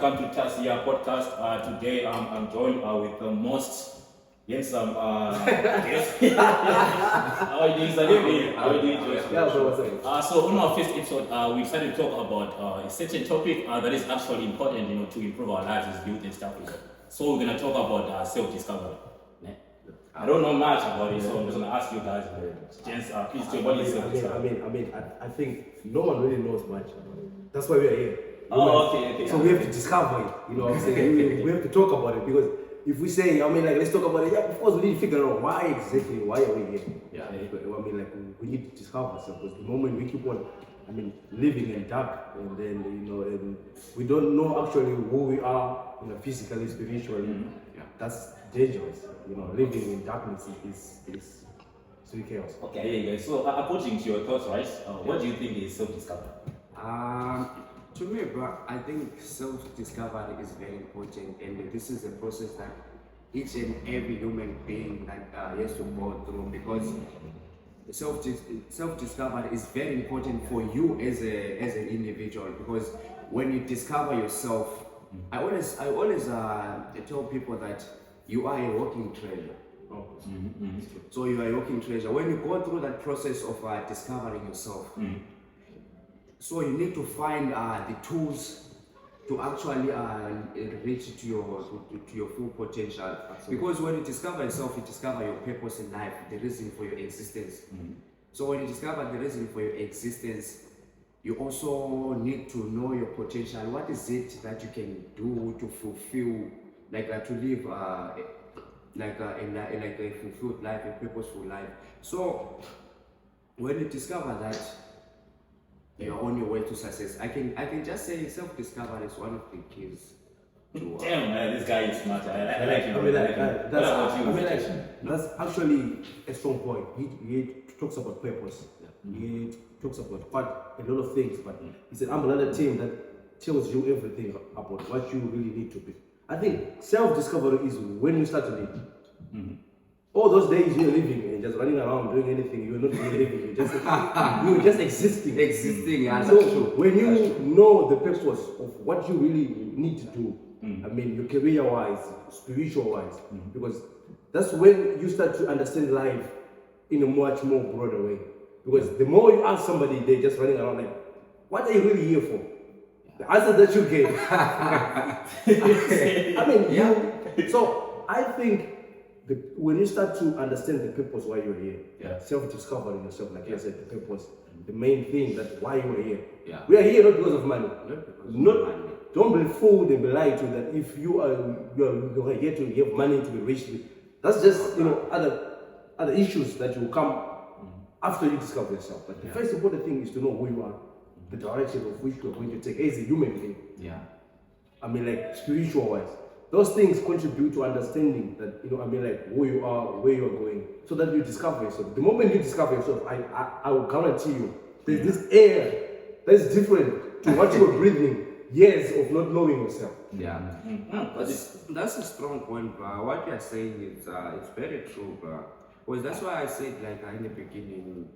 welcome to Tasia Podcast. Today I'm joined with the most handsome guest. How are you doing, Sadiq? How are you doing, Josh? Yeah, so what's up? So on our first episode, we started to talk about a certain topic that is actually important, to improve our lives as youth and stuff like that. So we're gonna talk about self-discovery. I don't know much about it, so I'm just gonna ask you guys. Gents, please tell what is self-discovery. I think no one really knows much about it. That's why we are here. Okay. So we have to discover it. You know what I'm saying? we have to talk about it because if we say, let's talk about it. Yeah, of course we need to figure out why are we here? Yeah. We need to discover ourselves because the moment we keep on, living in dark, and then and we don't know actually who we are, physically, spiritually. Yeah. That's dangerous. Living in darkness is really chaos. Okay, there you go. So according to your thoughts, right? What do you think is self-discovery? To me, bro, I think self-discovery is very important, and this is a process that each and every human being that has to go through, because self-discovery is very important for you as an individual. Because when you discover yourself, I always tell people that you are a walking treasure. So you are a walking treasure. When you go through that process of discovering yourself, so you need to find the tools to actually reach to your full potential. Absolutely. Because when you discover yourself, you discover your purpose in life, the reason for your existence. So when you discover the reason for your existence, you also need to know your potential. What is it that you can do to fulfill, to live a fulfilled life, a purposeful life? So when you discover that, you're on your way to success. I can just say self-discovery is one of the keys to Damn, man, this guy is smart. I like him. That's actually a strong point. He talks about purpose. He talks about quite a lot of things, but it's an umbrella team that tells you everything about what you really need to be. I think self-discovery is when you start to live. All those days you're living and just running around doing anything, you're not really living, you're just existing. Yeah, so when you know the purpose of what you really need to do, your career-wise, spiritual-wise, because that's when you start to understand life in a much more broader way. Because the more you ask somebody, they're just running around like, what are you really here for? The answer that you get. So I think when you start to understand the purpose why you're here, self-discovering yourself, like I said, the purpose, the main thing that why you are here. We are here not because of money. Don't be fooled and be lied to that if you're here to have money to be rich. That's just other issues that will come after you discover yourself. But the first important thing is to know who you are, the direction of which you're going to take as a human being. Spiritual wise. Those things contribute to understanding that, who you are, where you are going, so that you discover yourself. The moment you discover yourself, I will guarantee you, there's this air that's different to what you were breathing years of not knowing yourself. That's a strong point, bro. What you're saying is it's very true, bro. Because that's why I said, in the beginning,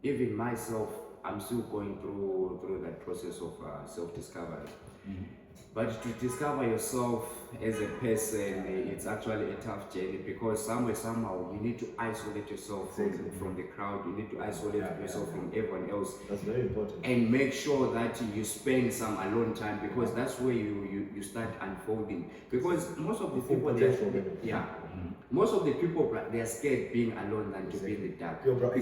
even myself, I'm still going through that process of self-discovery. But to discover yourself as a person, it's actually a tough journey, because somehow you need to isolate yourself from the crowd. You need to isolate yourself from everyone else. That's very important. And make sure that you spend some alone time, because that's where you start unfolding. Because most of the people, most of the people, they are scared being alone than to be in the dark. Because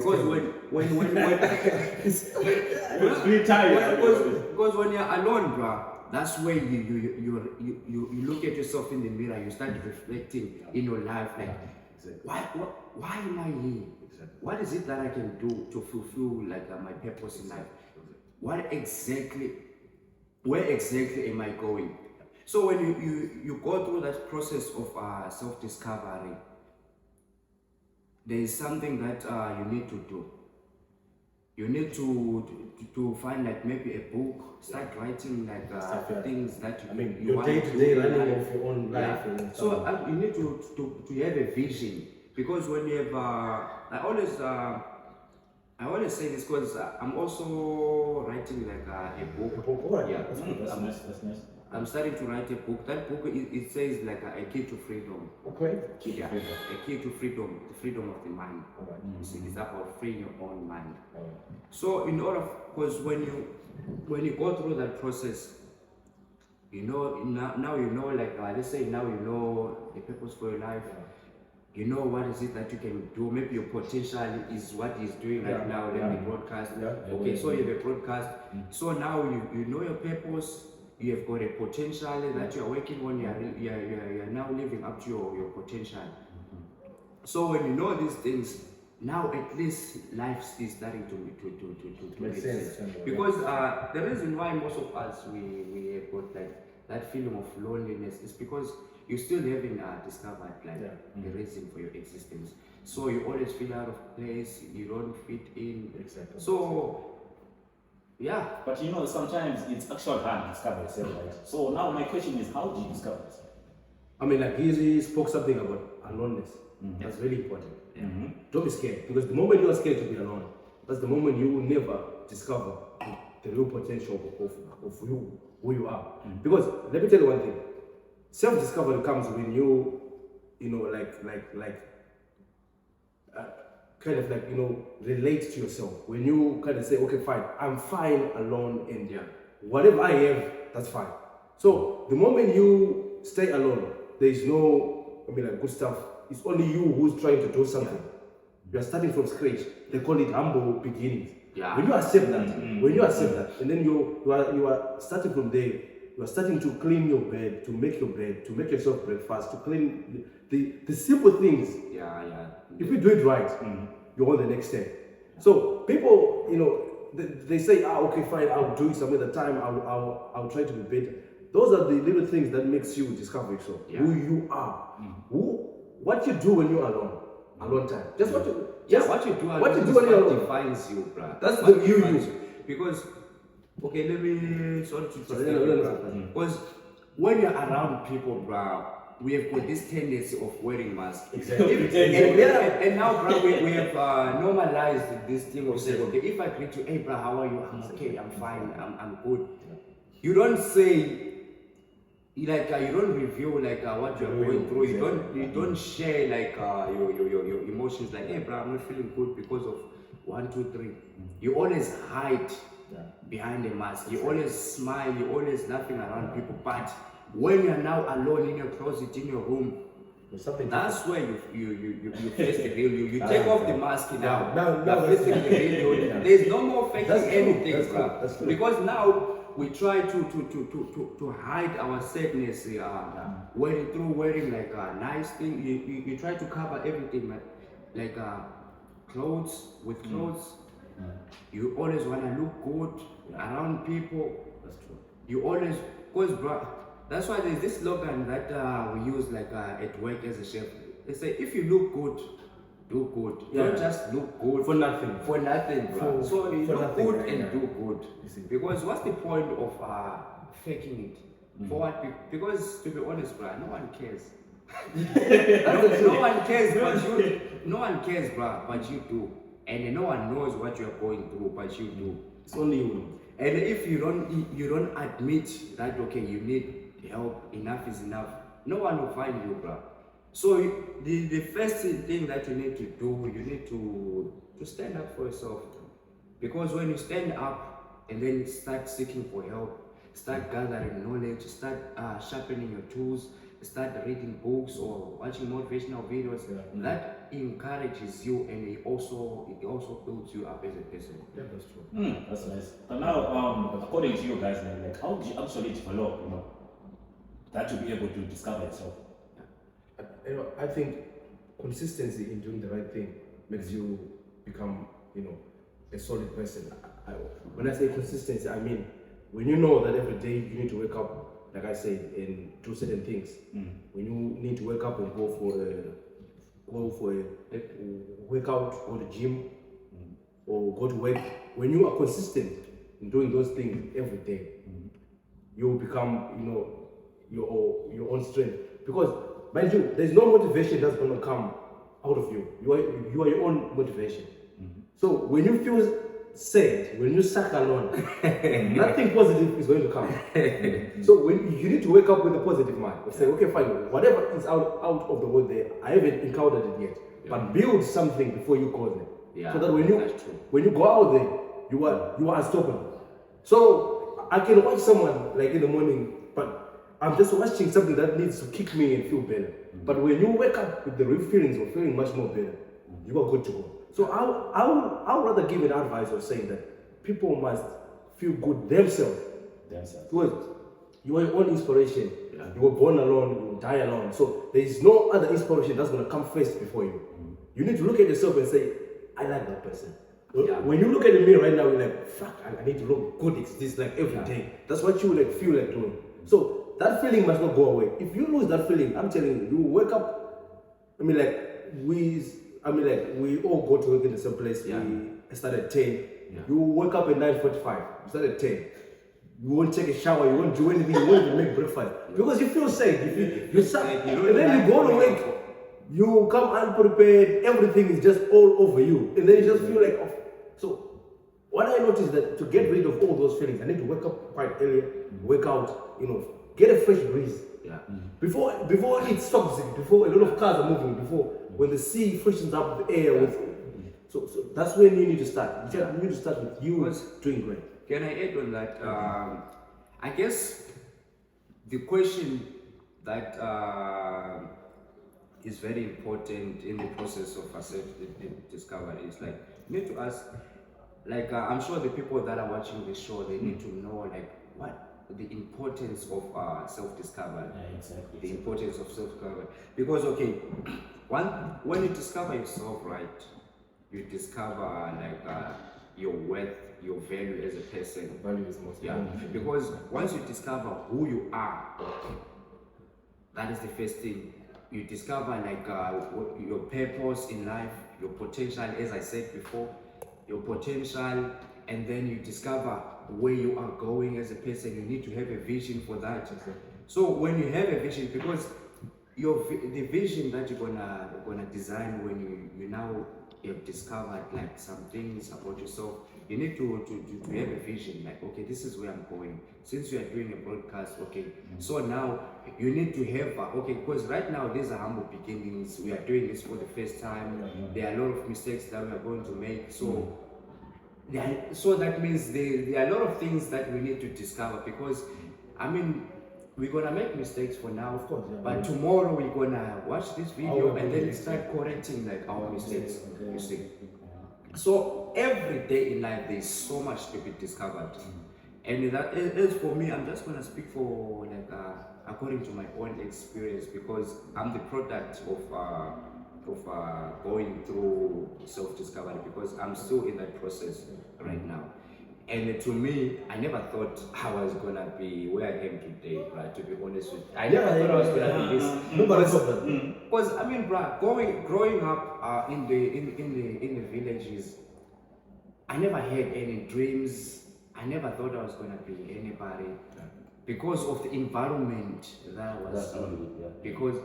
because when you're alone, bro, that's where you look at yourself in the mirror. You start reflecting in your life, why am I here? What is it that I can do to fulfill my purpose in life? Where exactly am I going? So when you go through that process of self-discovery, there is something that you need to do. You need to find maybe a book, start writing things that you your want day-to-day to do in running life. of your own life. So you need to have a vision, because when you have I always say this because I'm also writing a book. Yeah, That's nice. I'm starting to write a book. That book, it says like a key to freedom. Okay. Yeah, a key to freedom, the freedom of the mind. Alright. It's about freeing your own mind. Alright. So in order, because when you go through that process, you know, now you know, like let's say now you know the purpose for your life. You know what is it that you can do. Maybe your potential is what he's doing right now. Let me broadcast. Okay, so you have a broadcast. So now you know your purpose. You have got a potential that you are working on. You are now living up to your potential. So when you know these things, now at least life is starting to make sense. Because the reason why most of us we have got like that feeling of loneliness is because you still haven't discovered like the reason for your existence. So you always feel out of place. You don't fit in. Exactly. So yeah. But you know, sometimes it's actually hard to discover yourself, right? So now my question is, how do you discover yourself? I mean, like he spoke something about aloneness. That's really important. Don't be scared, because the moment you are scared to be alone, that's the moment you will never discover the real potential of you, who you are. Because let me tell you one thing: self-discovery comes when you know, kind of like, you know, relate to yourself. When you kind of say, okay, fine, I'm fine alone, and whatever I have, that's fine. So the moment you stay alone, there is no, I mean, like, good stuff. It's only you who's trying to do something. You are starting from scratch. They call it humble beginnings. When you accept that, and then you are starting from there. You are starting to clean your bed, to make yourself breakfast, to clean the simple things. If you do it right, you're on the next step. So people, you know, they say, okay, fine, I'll do it some other time. I'll try to be better. Those are the little things that makes you discover yourself, who you are, what you do when you're alone time. Just what you do when you're alone defines you, bro. That's the you. Because okay, let me because when you're around people, bro, we have got this tendency of wearing masks. And now, bro, we have normalized this thing of saying, okay, if I greet you, hey, bro, how are you? I'm okay, I'm fine, I'm good. You don't say, like, you don't reveal like what you're going through. You don't share like your emotions. Like, hey, bro, I'm not feeling good because of 1, 2, 3. You always hide behind the mask. You always smile. You always laughing around people. But when you're now alone in your closet, in your room, that's where you face the real you. You take off the mask now. Now facing the real you. There's no more faking anything, bro. Because now we try to hide our sadness. Wearing like a nice thing. You try to cover everything, like clothes with clothes. You always want to look good around people. That's true. You always, because bro, that's why there's this slogan that we use like at work as a chef. They say, if you look good, do good. Don't just look good for nothing. For nothing, bro. So you look good and do good. Because what's the point of faking it? For what? Because to be honest, bro, no one cares. no one cares, but you. No one cares, bro, but you do. And no one knows what you're going through, but you do. It's only you. And if you don't admit that, okay, you need help, enough is enough, no one will find you, bro. So the first thing that you need to do, you need to stand up for yourself. Because when you stand up and then start seeking for help, start gathering knowledge, start sharpening your tools, start reading books or watching motivational videos, that encourages you, and it also builds you up as a person. Yeah, that's true. That's nice. But now, according to you guys, like, how do you actually develop, you know, that to be able to discover yourself? You know, I think consistency in doing the right thing makes you become, you know, a solid person. When I say consistency, I mean when you know that every day you need to wake up, like I said, and do certain things. When you need to wake up and go for a workout, go to gym, or go to work, when you are consistent in doing those things every day, you will become, you know, your own strength. Because mind you, there's no motivation that's going to come out of you. You are your own motivation. So when you feel said, when you suck alone, nothing positive is going to come. So when you need to wake up with a positive mind of saying, okay, fine, whatever is out of the world there, I haven't encountered it yet. But build something before you go there. Yeah, So that that's true. when you go out there, you are unstoppable. So I can watch someone like in the morning, but I'm just watching something that needs to kick me and feel better. But when you wake up with the real feelings of feeling much more better, you are good to go. So I would rather give an advice of saying that people must feel good themselves. Because you are your own inspiration. Yeah. You were born alone, you will die alone. So there is no other inspiration that's going to come first before you. You need to look at yourself and say, I like that person. Yeah. When you look at the mirror right now, you're like, fuck, I need to look good. It's this like every day. That's what you like feel like doing. So that feeling must not go away. If you lose that feeling, I'm telling you, you wake up. We all go to work in the same place. Yeah. We start at 10. Yeah. You wake up at 9:45. You start at 10. You won't take a shower. You won't do anything. You won't even make breakfast because you feel safe. You suck, and then you go to work. You come unprepared. Everything is just all over you, and then you just feel like off. So what I noticed that to get rid of all those feelings, I need to wake up quite early, wake out, get a fresh breeze. Yeah. Before it's toxic, before a lot of cars are moving, before when the sea freshens up the air with. So that's when you need to start. You need to start with you doing great. Can I add on that? I guess the question that is very important in the process of self-discovery is like, you need to ask, like I'm sure the people that are watching this show, they need to know like what the importance of self-discovery. Yeah, exactly. The importance of self-discovery. Because okay, when you discover yourself, right, you discover like your worth, your value as a person. Value is most important. Because once you discover who you are, that is the first thing. You discover like your purpose in life, your potential, as I said before, your potential, and then you discover where you are going as a person. You need to have a vision for that. So when you have a vision, because the vision that you're gonna design when you now have discovered like some things about yourself, you need to have a vision like, okay, this is where I'm going. Since you are doing a broadcast, okay, so now you need to have okay, because right now these are humble beginnings. We are doing this for the first time. There are a lot of mistakes that we are going to make. So so that means there are a lot of things that we need to discover, because I mean, we're gonna make mistakes for now, Of course, yeah. but tomorrow we're gonna watch this video and then start correcting like our mistakes. You see. So every day in life there's so much to be discovered, and that is for me. I'm just gonna speak for like according to my own experience, because I'm the product of going through self-discovery, because I'm still in that process right now. And to me, I never thought I was gonna be where I am today, right? To be honest with you, I never thought I was gonna be this. Because I mean, bruh, growing up in the villages, I never had any dreams. I never thought I was gonna be anybody, because of the environment that I was in. Because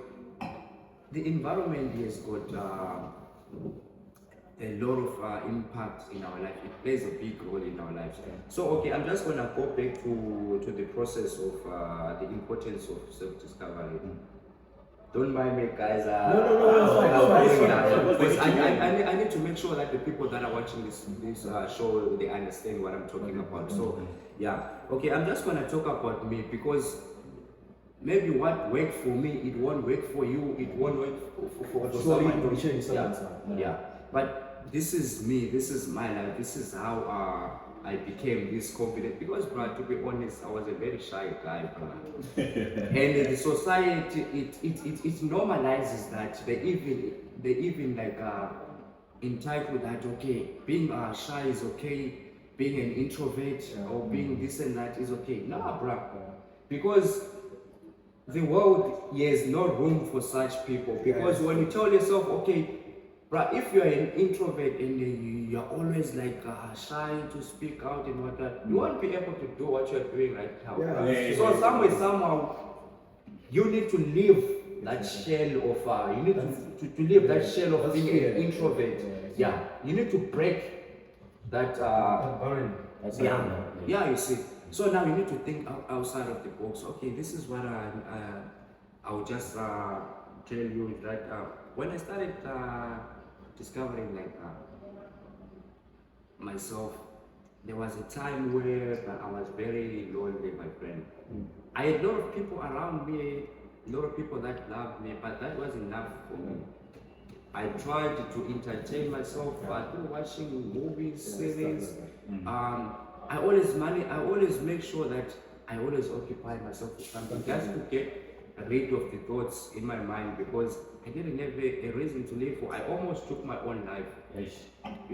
the environment has got a lot of impact in our life. It plays a big role in our lives. So okay, I'm just gonna go back to the process of the importance of self-discovery. Don't mind me, guys. Because I need to make sure that the people that are watching this show, they understand what I'm talking about. So yeah, okay, I'm just gonna talk about me, because maybe what worked for me, it won't work for you, it won't work for someone. Yeah. But this is me, this is my life, this is how I became this confident. Because, bro, to be honest, I was a very shy guy, bro. And the society, it normalizes that. They even like entitle that, okay, being shy is okay, being an introvert or being this and that is okay. Nah, bro. Because the world has no room for such people. Because when you tell yourself, okay, but if you're an introvert and you're always like shy to speak out and whatnot, you won't be able to do what you're doing right now. So somehow, you need to leave that shell of you need to leave that shell of being an introvert. Yeah, you need to break that That's yeah, you see. So now you need to think outside of the box. Okay, this is what I'll just tell you is that when I started discovering like myself, there was a time where I was very lonely, my friend. I had a lot of people around me, a lot of people that loved me, but that wasn't enough for me. I tried to entertain myself through watching movies, series. I always make sure that I always occupy myself with something just to get rid of the thoughts in my mind because I didn't have a reason to live for. I almost took my own life. You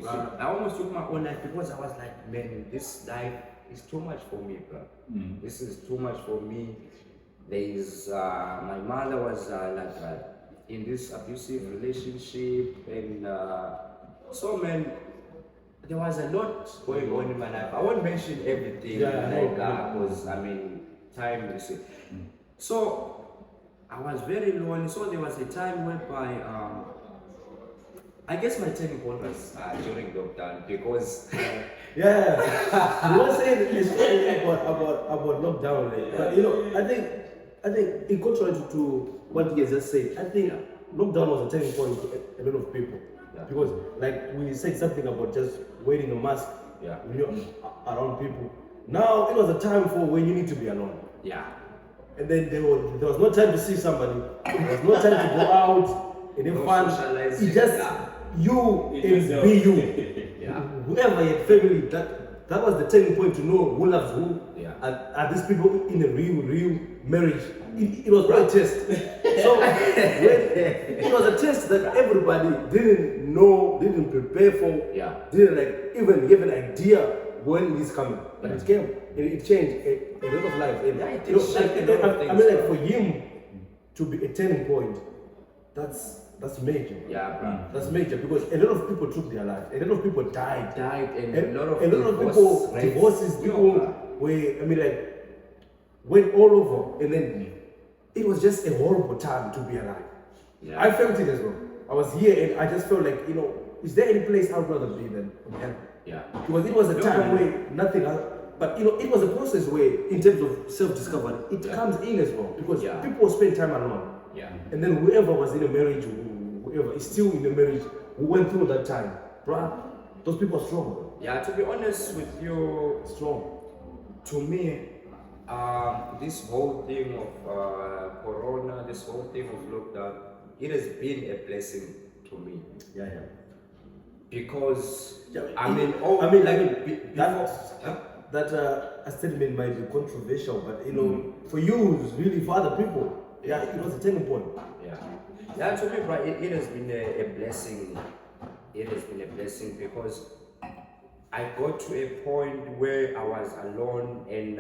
see, I almost took my own life because I was like, man, this life is too much for me, bro. This is too much for me. There is my mother was in this abusive relationship, and so man, there was a lot going on in my life. I won't mention everything, because I mean, time, you see. So I was very lonely. So there was a time whereby I guess my turning point was during lockdown because you were saying it's about lockdown, but you know, I think in contrary to what you just said, I think lockdown was a turning point for a lot of people. Because like we said something about just wearing a mask when you're around people. Now it was a time for when you need to be alone. And then there was no time to see somebody. There was no time to go out and have fun. It just you and be you. Whoever your family, that was the turning point to know who loves who. Are these people in a real marriage? It was a test. So it was a test that everybody didn't know, didn't prepare for, didn't like even give an idea when it's coming. But it came and it changed a lot of lives. And I mean, like for him to be a turning point, that's major. That's major because a lot of people took their life. A lot of people died, and a lot of people divorces. People were, I mean, like went all over, and then it was just a horrible time to be alive. I felt it as well. I was here and I just felt like, you know, is there any place I'd rather be than heaven? Because it was a time where nothing else, but you know, it was a process where, in terms of self-discovery, it comes in as well because people spend time alone. And then whoever was in a marriage, whoever is still in a marriage, who went through that time, bruh, those people are strong. To be honest with you, Strong. to me, this whole thing of corona, this whole thing of lockdown, it has been a blessing to me. Because that a statement might be controversial, but you know, for you, it's really for other people, it was a turning point. To me, right, it has been a blessing. It has been a blessing because I got to a point where I was alone, and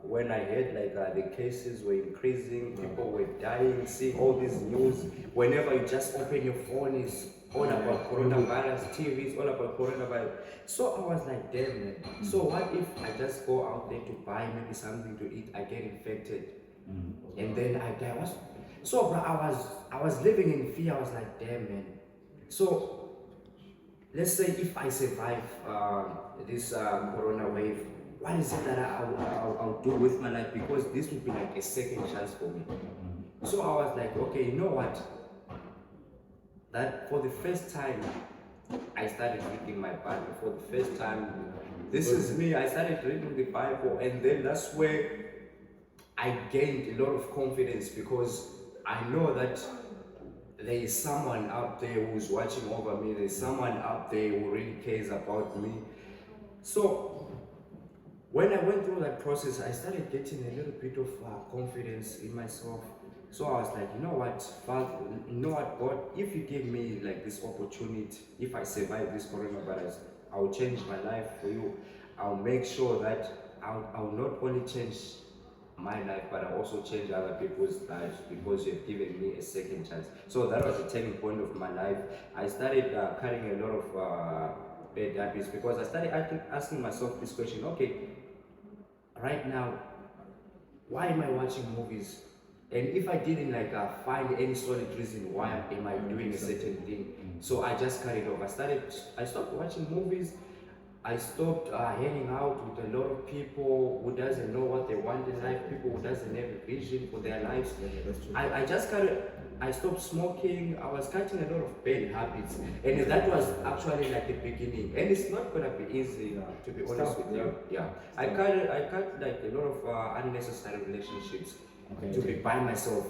when I heard like the cases were increasing, people were dying, seeing all this news. Whenever you just open your phone, it's all about coronavirus, TV is all about coronavirus. So I was like, damn man. So what if I just go out there to buy maybe something to eat, I get infected, and then I die? So I was living in fear. I was like, damn man. So let's say if I survive this corona wave, what is it that I'll do with my life? Because this would be like a second chance for me. So I was like, okay, you know what? That for the first time, I started reading my Bible. For the first time, this is me. I started reading the Bible, and then that's where I gained a lot of confidence because I know that there is someone out there who's watching over me. There's someone out there who really cares about me. So when I went through that process, I started getting a little bit of confidence in myself. So I was like, you know what, Father, you know what, God, if you give me like this opportunity, if I survive this coronavirus, I'll change my life for you. I'll make sure that I'll not only change my life, but I also change other people's lives because you've given me a second chance. So that was the turning point of my life. I started carrying a lot of bad habits because I started asking myself this question, okay, right now, why am I watching movies? And if I didn't find any solid reason why am I doing a certain thing, so I just carried over. I stopped watching movies. I stopped hanging out with a lot of people who doesn't know what they want in life, people who doesn't have a vision for their lives. That's true. I just I stopped smoking. I was cutting a lot of bad habits, and that was actually like the beginning. And it's not gonna be easy, to be honest with you. Yeah, I cut like a lot of unnecessary relationships to be by myself.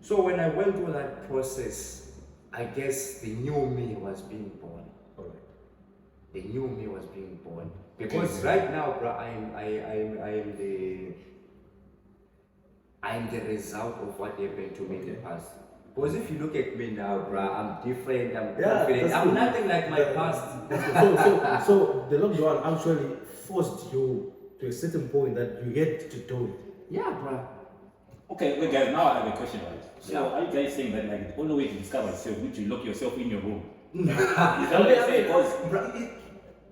So when I went through that process, I guess the new me was being born. The new me was being born. Because right now, bro, I'm the result of what happened to me in the past. Because if you look at me now, bro, I'm different, I'm confident, I'm nothing like my past. So the lockdown actually forced you to a certain point that you had to do it. Yeah, bro. Okay, well, guys, now I have a question, right? So, Yeah. are you guys saying that like the only way to discover yourself is to lock yourself in your room? Is that I what mean, you're saying?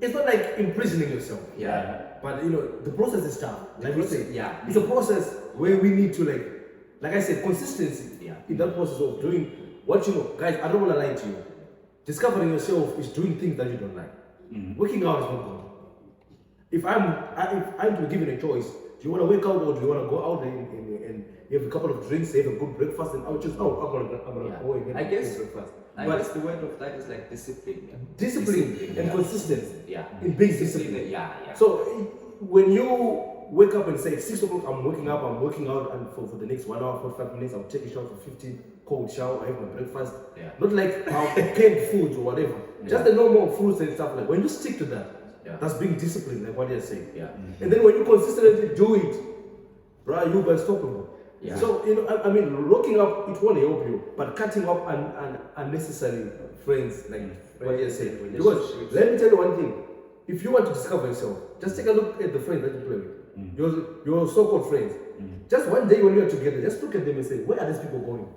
it's not like imprisoning yourself. Yeah. But you know, the process is tough. Like you say, Yeah. it's a process where we need to like I said, consistency. Yeah. In that process of doing what you know, guys. I don't want to lie to you. Discovering yourself is doing things that you don't like. Working out is not good. If I'm to be given a choice, do you want to work out or do you want to go out and you have a couple of drinks, have a good breakfast, and I'll choose. Oh, I'm gonna go and have I guess- a good breakfast. I But guess the word of that is like discipline. discipline and yeah. consistency. Yeah. In being disciplined. Yeah. So when you wake up and say 6 o'clock, I'm waking up, I'm working out, and for the next 1 hour, 45 minutes, I'll take a shower for 15, cold shower, I have my breakfast. Yeah. Not like canned foods or whatever. Just the normal fruits and stuff like when you stick to that, Yeah. that's being disciplined, like what you're saying. Yeah. And then when you consistently do it, bro, you'll be unstoppable. Yeah. So, you know, I mean, locking up, it won't help you, but cutting up unnecessary friends, like what you're saying. Because relationships. let me tell you one thing. If you want to discover yourself, just take a look at the friends that you play with. Your so-called friends. Just one day when you're together, just look at them and say, where are these people going?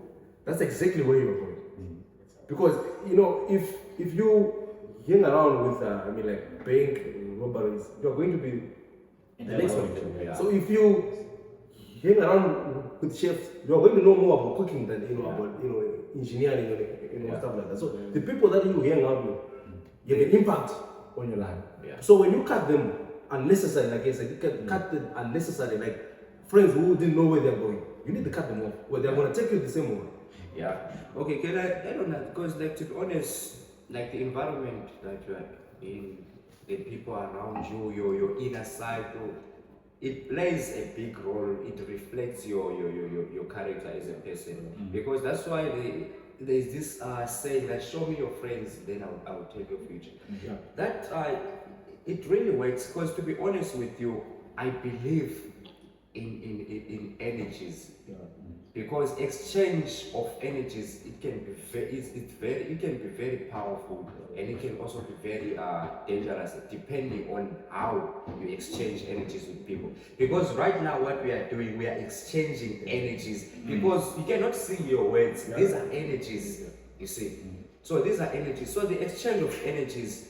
That's exactly where you're going. Because, you know, if you hang around with, like bank robberies, you're going to be the next one. Yeah. So if you hang around with chefs, you're going to know more about cooking than about engineering and stuff like that. So the people that you hang out with, you have an impact on your life. Yeah. So when you cut them unnecessary, like I said, you can cut them unnecessary, like friends who didn't know where they're going. You need to cut them off, where they're going to take you the same way. Yeah. Okay, can I don't know, because like to be honest, like the environment that you are in, the people around you, your inner cycle, it plays a big role. It reflects your character as a person. Because that's why there's this saying that show me your friends, then I'll tell your future. Yeah. That it really works, because to be honest with you, I believe in energies. Yeah. Because exchange of energies, it can be very powerful, and it can also be very dangerous depending on how you exchange energies with people. Because right now what we are doing, we are exchanging energies, because you cannot see your words. These are energies, you see. So these are energies. So the exchange of energies,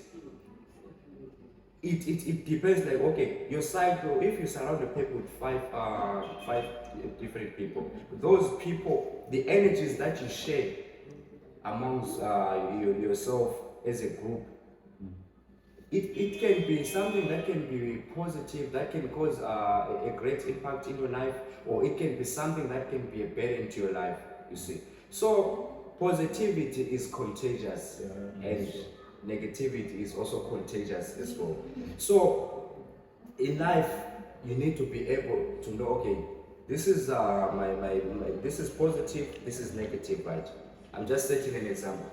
it depends, like, okay, your cycle, if you surround the people with five different people, those people, the energies that you share amongst yourself as a group, it can be something that can be positive, that can cause a great impact in your life, or it can be something that can be a burden to your life, you see. So positivity is contagious, and negativity is also contagious as well. So in life, you need to be able to know, okay, this is this is positive, this is negative, right? I'm just setting an example.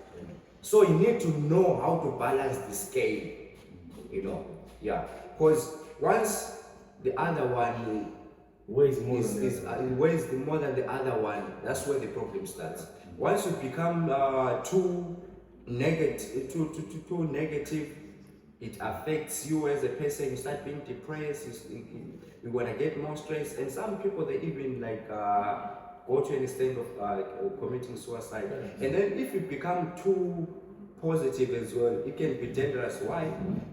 So you need to know how to balance the scale, because once the other one Weighs more weighs more than the other one, that's where the problem starts. Once you become too negative, it affects you as a person. You start being depressed. You want to get more stress, and some people, they even go to an extent of committing suicide. And then if you become too positive as well, it can be dangerous. Why?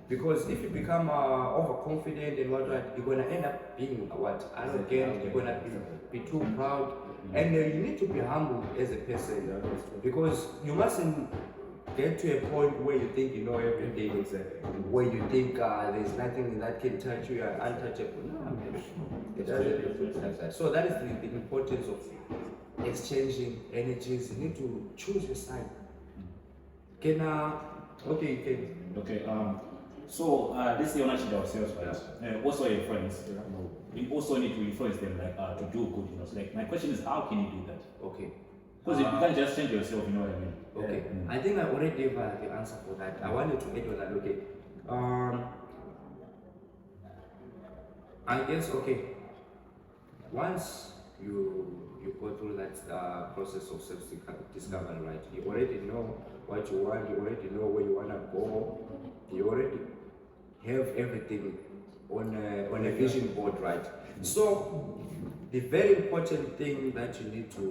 Because if you become overconfident and whatnot, you're gonna end up being arrogant. You're gonna be too proud, and you need to be humble as a person, because you mustn't get to a point where you think you know everything, where you think there's nothing that can touch you, you're untouchable. No, man. It doesn't work like that. So that is the importance of exchanging energies. You need to choose your side. Okay, so this is the ownership of ourselves, right? Also your friends. We also need to influence them, like to do good. So like my question is, how can you do that? Okay. Because you can't just change yourself, you know what I mean? Okay. I think I already gave the answer for that. I wanted to add on that. Okay. I guess once you go through that process of self-discovery, right? You already know what you want. You already know where you wanna go. You already have everything on a vision board, right? So the very important thing that you need to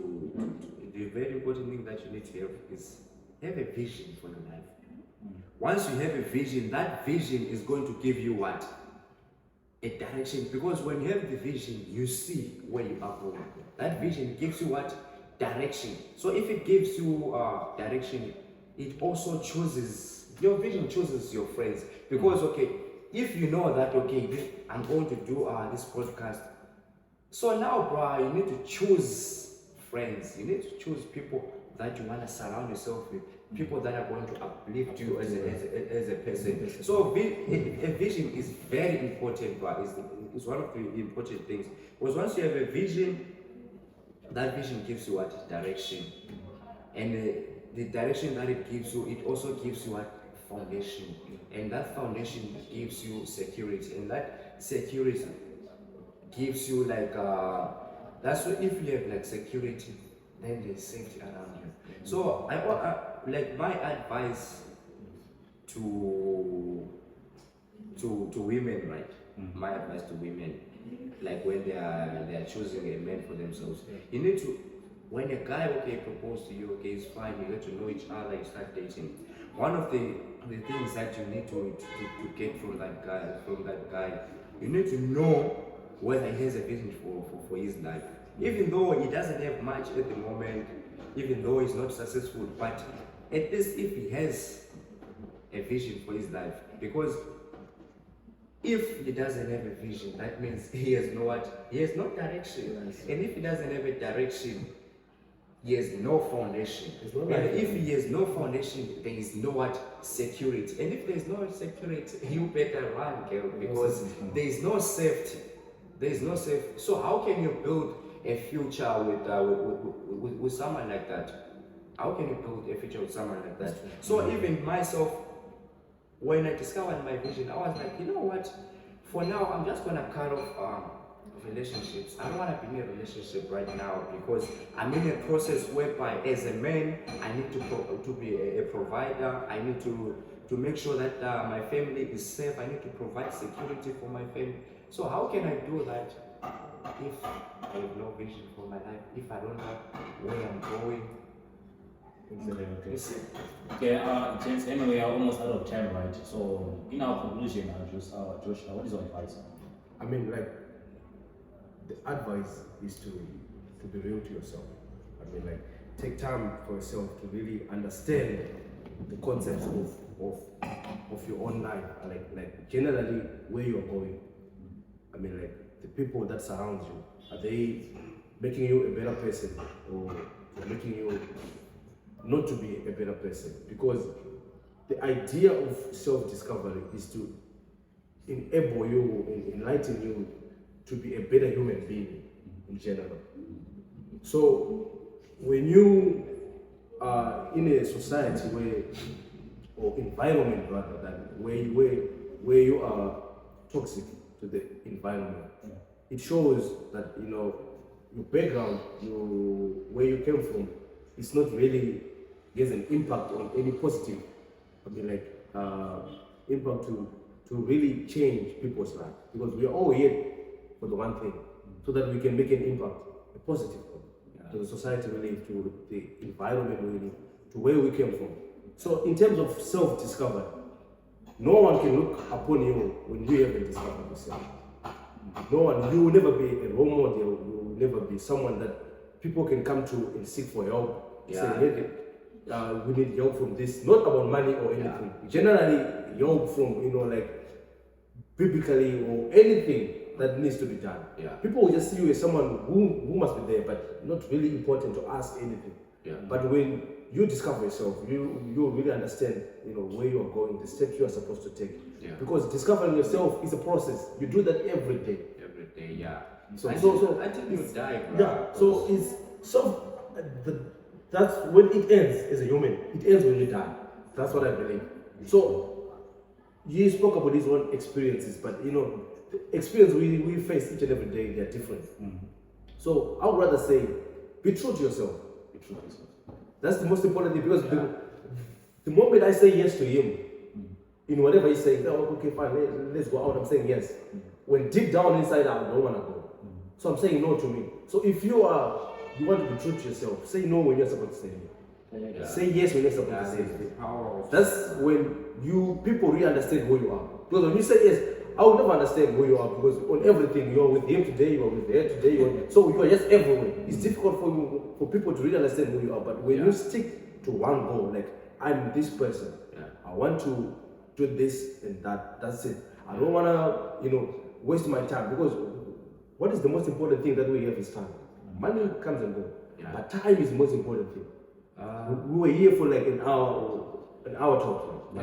have is have a vision for your life. Once you have a vision, that vision is going to give you what? A direction. Because when you have the vision, you see where you are going. That vision gives you what? Direction. So if it gives you direction, it also chooses, your vision chooses your friends. Because if you know that I'm going to do this podcast, so now bro, you need to choose friends. You need to choose people that you want to surround yourself with, people that are going to uplift you as a person. So a vision is very important, bro. It's one of the important things. Because once you have a vision, that vision gives you what? Direction. And the direction that it gives you, it also gives you what? Foundation. And that foundation gives you security. And that security gives you that's what, if you have like security, then there's safety around you. So I like my advice to women, right? My advice to women, like when they are choosing a man for themselves, you need to, when a guy proposes to you, it's fine, you get to know each other, you start dating. One of the things that you need to get from that guy, you need to know whether he has a vision for his life. Even though he doesn't have much at the moment, even though he's not successful, but at least if he has a vision for his life. Because if he doesn't have a vision, that means he has no what? He has no direction. And if he doesn't have a direction, he has no foundation. And if he has no foundation, there is no what? Security. And if there is no security, you better run, girl, because there is no safety. There is no safety. So how can you build a future with someone like that? How can you build a future with someone like that? So even myself, when I discovered my vision, I was like, you know what? For now, I'm just gonna cut off relationships. I don't want to be in a relationship right now because I'm in a process whereby, as a man, I need to be a provider. I need to make sure that my family is safe. I need to provide security for my family. So how can I do that if I have no vision for my life? If I don't know where I'm going? Okay, James, anyway, we are almost out of time, right? So, in our conclusion, Joshua, what is your advice? I mean, like, the advice is to be real to yourself. I mean, like, take time for yourself to really understand the concepts of your own life, like generally where you're going. I mean, like, the people that surround you, are they making you a better person, or making you not to be a better person? Because the idea of self-discovery is to enable you, enlighten you to be a better human being in general. So when you are in a society or environment rather, than where you are toxic to the environment, it shows that your background, where you came from, it's not really has an impact on any positive. I mean, like impact to really change people's lives, because we are all here for the one thing, so that we can make an impact, a positive one, to the society we live, to the environment we live, to where we came from. So in terms of self-discovery, no one can look upon you when you haven't discovered yourself. No one, you will never be a role model, you will never be someone that people can come to and seek for help. Say, we need help from this, not about money or anything. Generally, help from, like biblically or anything that needs to be done. People will just see you as someone who must be there, but not really important to ask anything. But when you discover yourself, you really understand, where you are going, the steps you are supposed to take. Because discovering yourself is a process. You do that every day. Every day, yeah. So until you die, bro. Yeah. So it's that's when it ends as a human. It ends when you die. That's what I believe. So you spoke about these one experiences, but the experience we face each and every day, they're different. So I would rather say, be true to yourself. Be true to yourself. That's the most important thing, because the moment I say yes to him, in whatever he's saying, oh, okay, fine, let's go out, I'm saying yes. When deep down inside, I don't want to go. So I'm saying no to me. So if you want to be true to yourself, say no when you're supposed to say no. Say yes when you're supposed to say yes. That's when people really understand who you are. Because when you say yes, I will never understand who you are, because on everything, you're with him today, you're with her today, so you are just everywhere. It's difficult for people to really understand who you are, but when you stick to one goal, like, I'm this person, I want to do this and that's it. I don't want to, waste my time, because what is the most important thing that we have is time. Money comes and goes, but time is the most important thing. We were here for like an hour talk.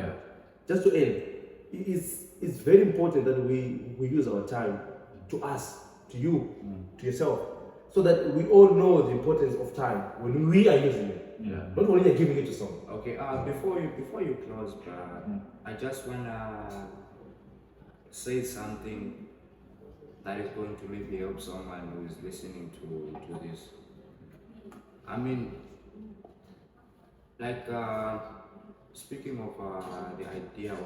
Just to end, it's very important that we use our time to us, to you, to yourself, so that we all know the importance of time when we are using it. Not when you're giving it to someone. Okay, before you close, I just wanna say something that is going to maybe help someone who is listening to this. I mean, like, speaking of the idea of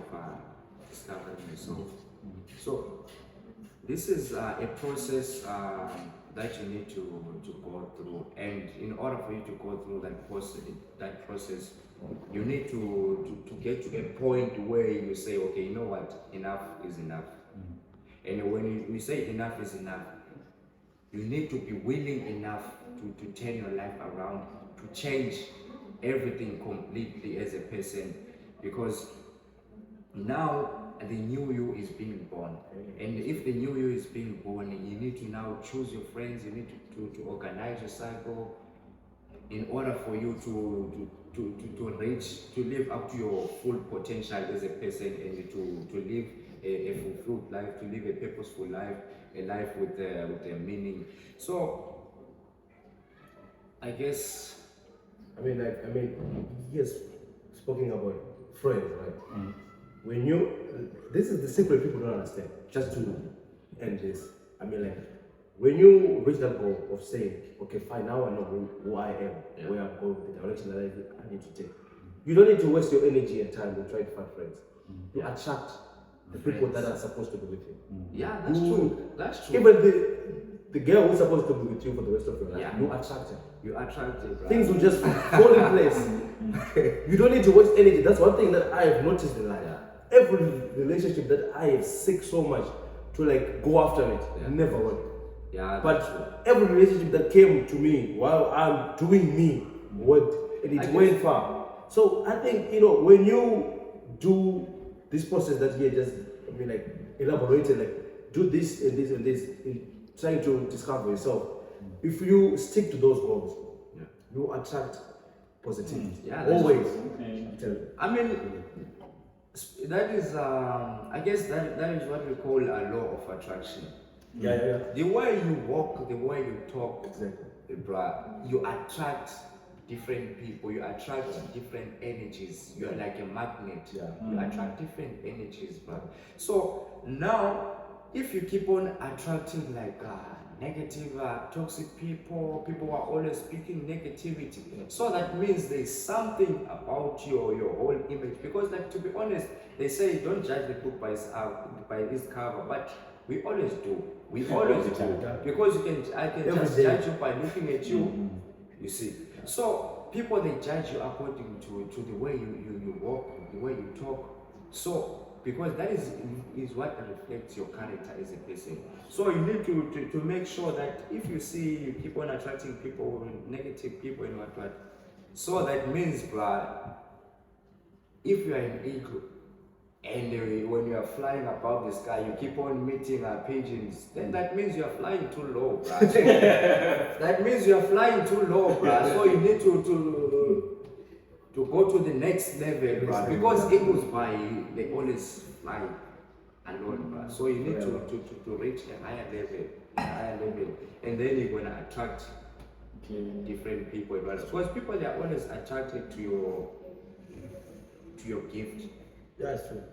discovering yourself. So this is a process that you need to go through, and in order for you to go through that process, you need to get to a point where you say, okay, you know what, enough is enough. And when you say enough is enough, you need to be willing enough to turn your life around, to change everything completely as a person, because now the new you is being born. And if the new you is being born, you need to now choose your friends, you need to organize your cycle in order for you to reach, to live up to your full potential as a person, and to live a fulfilled life, to live a purposeful life, a life with a meaning. So I guess, yes, speaking about friends, right? When this is the secret people don't understand. Just to end this, when you reach that goal of saying, okay, fine, now I know who I am, where I'm going, the direction that I need to take. You don't need to waste your energy and time to try to find friends. You attract the people that are supposed to be with you. Yeah, that's true. That's true. Even the girl who's supposed to be with you for the rest of your life, you attract her. You attract her, right? Things will just fall in place. You don't need to waste energy. That's one thing that I have noticed in life. Every relationship that I have seek so much to go after it, never worked. Yeah, but every relationship that came to me while I'm doing me worked, and it went far. So I think when you do this process that you just elaborated, do this and this and this, in trying to discover yourself. If you stick to those goals, you attract positivity. Always. That is, I guess that is what we call a law of attraction. The way you walk, the way you talk, you attract different people, you attract different energies. You are like a magnet. You attract different energies, bro. So now, if you keep on attracting negative, toxic people who are always speaking negativity, so that means there's something about your whole image. Because, to be honest, they say don't judge the book by its cover, but we always do. We always do, because I can just judge you by looking at you. You see, so people, they judge you according to the way you walk, the way you talk. So because that is what reflects your character as a person. So you need to make sure that if you see you keep on attracting people, negative people, and what, So that means, bruh, if you are an eagle and when you are flying above the sky, you keep on meeting pigeons, then that means you are flying too low, bruh. That means you are flying too low, bruh. So you need to go to the next level, bruh. Because eagles, bruh, they always fly alone, bruh. So you need to reach a higher level, and then you're gonna attract different people, right? Because people, they are always attracted to your gift. Yeah, it's true.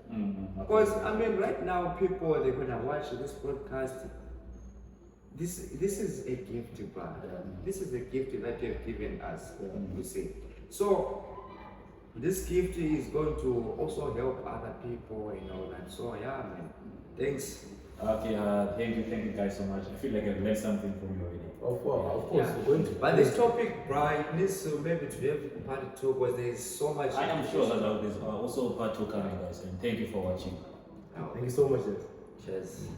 Because I mean, right now people, they're gonna watch this broadcast. This is a gift, bro. This is a gift that you have given us. You see, so this gift is going to also help other people and all that. So yeah, man. Thanks. Okay, thank you guys so much. I feel like I've learned something from you already. Of course, Yeah. we're going to. But this topic, bro, it needs to maybe to have part 2 because there is so much. I am sure that there's also part 2 coming, guys, and thank you for watching. Thank you so much, guys. Cheers.